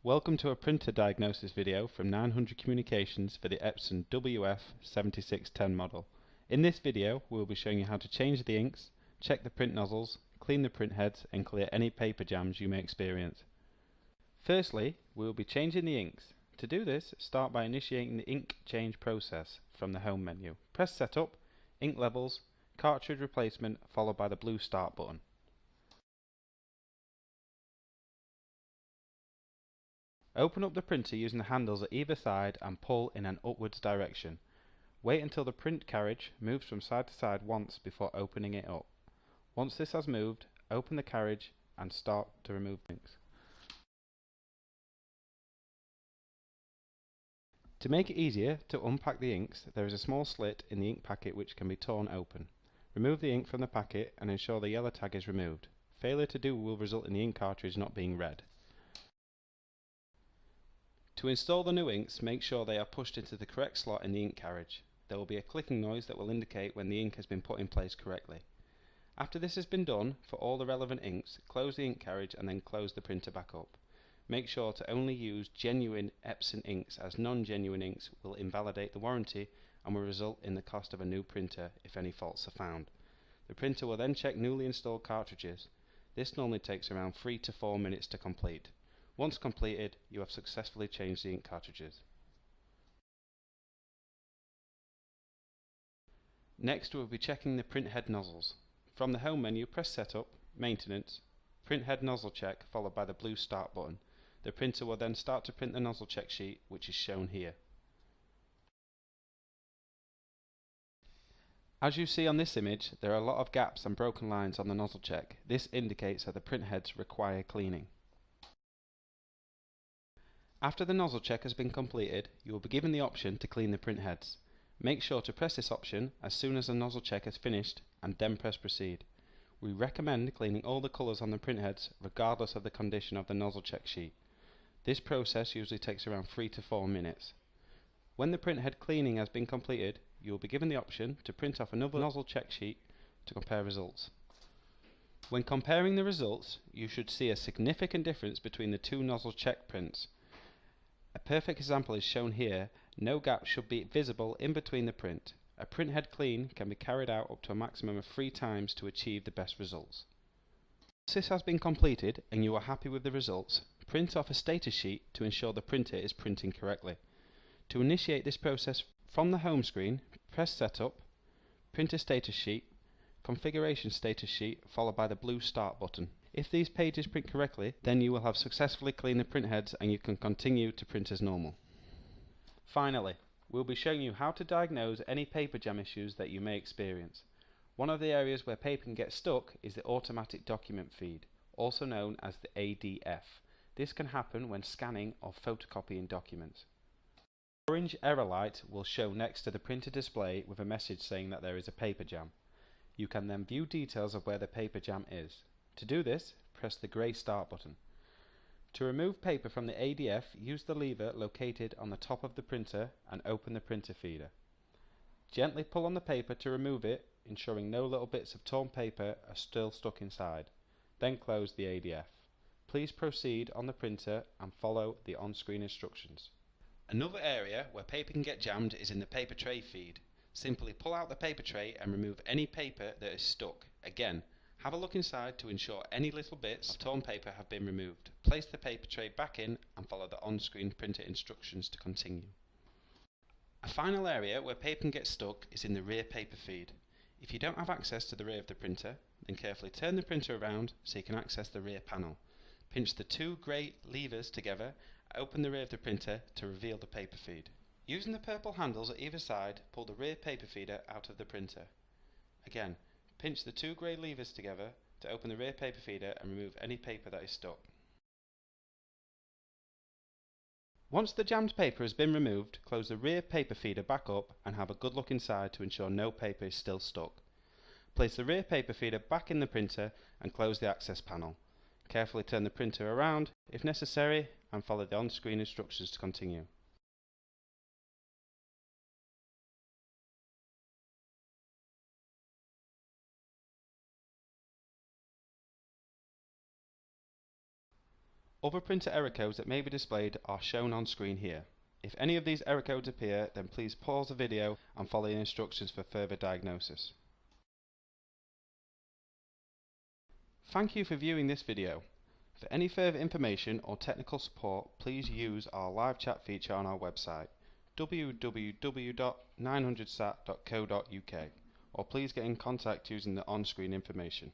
Welcome to a printer diagnosis video from 900 Communications for the Epson WF-7610 model. In this video we will be showing you how to change the inks, check the print nozzles, clean the print heads and clear any paper jams you may experience. Firstly, we will be changing the inks. To do this, start by initiating the ink change process from the home menu. Press Setup, Ink Levels, Cartridge Replacement followed by the blue Start button. Open up the printer using the handles at either side and pull in an upwards direction. Wait until the print carriage moves from side to side once before opening it up. Once this has moved, open the carriage and start to remove inks. To make it easier to unpack the inks, there is a small slit in the ink packet which can be torn open. Remove the ink from the packet and ensure the yellow tag is removed. Failure to do will result in the ink cartridge not being read. To install the new inks, make sure they are pushed into the correct slot in the ink carriage. There will be a clicking noise that will indicate when the ink has been put in place correctly. After this has been done for all the relevant inks, close the ink carriage and then close the printer back up. Make sure to only use genuine Epson inks, as non-genuine inks will invalidate the warranty and will result in the cost of a new printer if any faults are found. The printer will then check newly installed cartridges. This normally takes around 3 to 4 minutes to complete. Once completed, you have successfully changed the ink cartridges. Next, we will be checking the print head nozzles. From the home menu, press Setup, Maintenance, Print Head Nozzle Check followed by the blue Start button. The printer will then start to print the nozzle check sheet, which is shown here. As you see on this image, there are a lot of gaps and broken lines on the nozzle check. This indicates that the print heads require cleaning. After the nozzle check has been completed, you will be given the option to clean the print heads. Make sure to press this option as soon as the nozzle check is finished and then press Proceed. We recommend cleaning all the colours on the print heads regardless of the condition of the nozzle check sheet. This process usually takes around 3 to 4 minutes. When the print head cleaning has been completed, you will be given the option to print off another nozzle check sheet to compare results. When comparing the results, you should see a significant difference between the two nozzle check prints. A perfect example is shown here. No gap should be visible in between the print. A print head clean can be carried out up to a maximum of 3 times to achieve the best results. Once this has been completed and you are happy with the results, print off a status sheet to ensure the printer is printing correctly. To initiate this process from the home screen, press Setup, Printer Status Sheet, Configuration Status Sheet followed by the blue Start button. If these pages print correctly, then you will have successfully cleaned the print heads and you can continue to print as normal. Finally, we'll be showing you how to diagnose any paper jam issues that you may experience. One of the areas where paper can get stuck is the automatic document feed, also known as the ADF. This can happen when scanning or photocopying documents. The orange error light will show next to the printer display with a message saying that there is a paper jam. You can then view details of where the paper jam is. To do this, press the grey Start button. To remove paper from the ADF, use the lever located on the top of the printer and open the printer feeder. Gently pull on the paper to remove it, ensuring no little bits of torn paper are still stuck inside. Then close the ADF. Please proceed on the printer and follow the on-screen instructions. Another area where paper can get jammed is in the paper tray feed. Simply pull out the paper tray and remove any paper that is stuck. Again, have a look inside to ensure any little bits of torn paper have been removed. Place the paper tray back in and follow the on-screen printer instructions to continue. A final area where paper can get stuck is in the rear paper feed. If you don't have access to the rear of the printer, then carefully turn the printer around so you can access the rear panel. Pinch the 2 grey levers together, open the rear of the printer to reveal the paper feed. Using the purple handles at either side, pull the rear paper feeder out of the printer. Again, pinch the 2 grey levers together to open the rear paper feeder and remove any paper that is stuck. Once the jammed paper has been removed, close the rear paper feeder back up and have a good look inside to ensure no paper is still stuck. Place the rear paper feeder back in the printer and close the access panel. Carefully turn the printer around if necessary and follow the on-screen instructions to continue. Other printer error codes that may be displayed are shown on screen here. If any of these error codes appear, then please pause the video and follow the instructions for further diagnosis. Thank you for viewing this video. For any further information or technical support, please use our live chat feature on our website www.ninehundredsat.co.uk, or please get in contact using the on-screen information.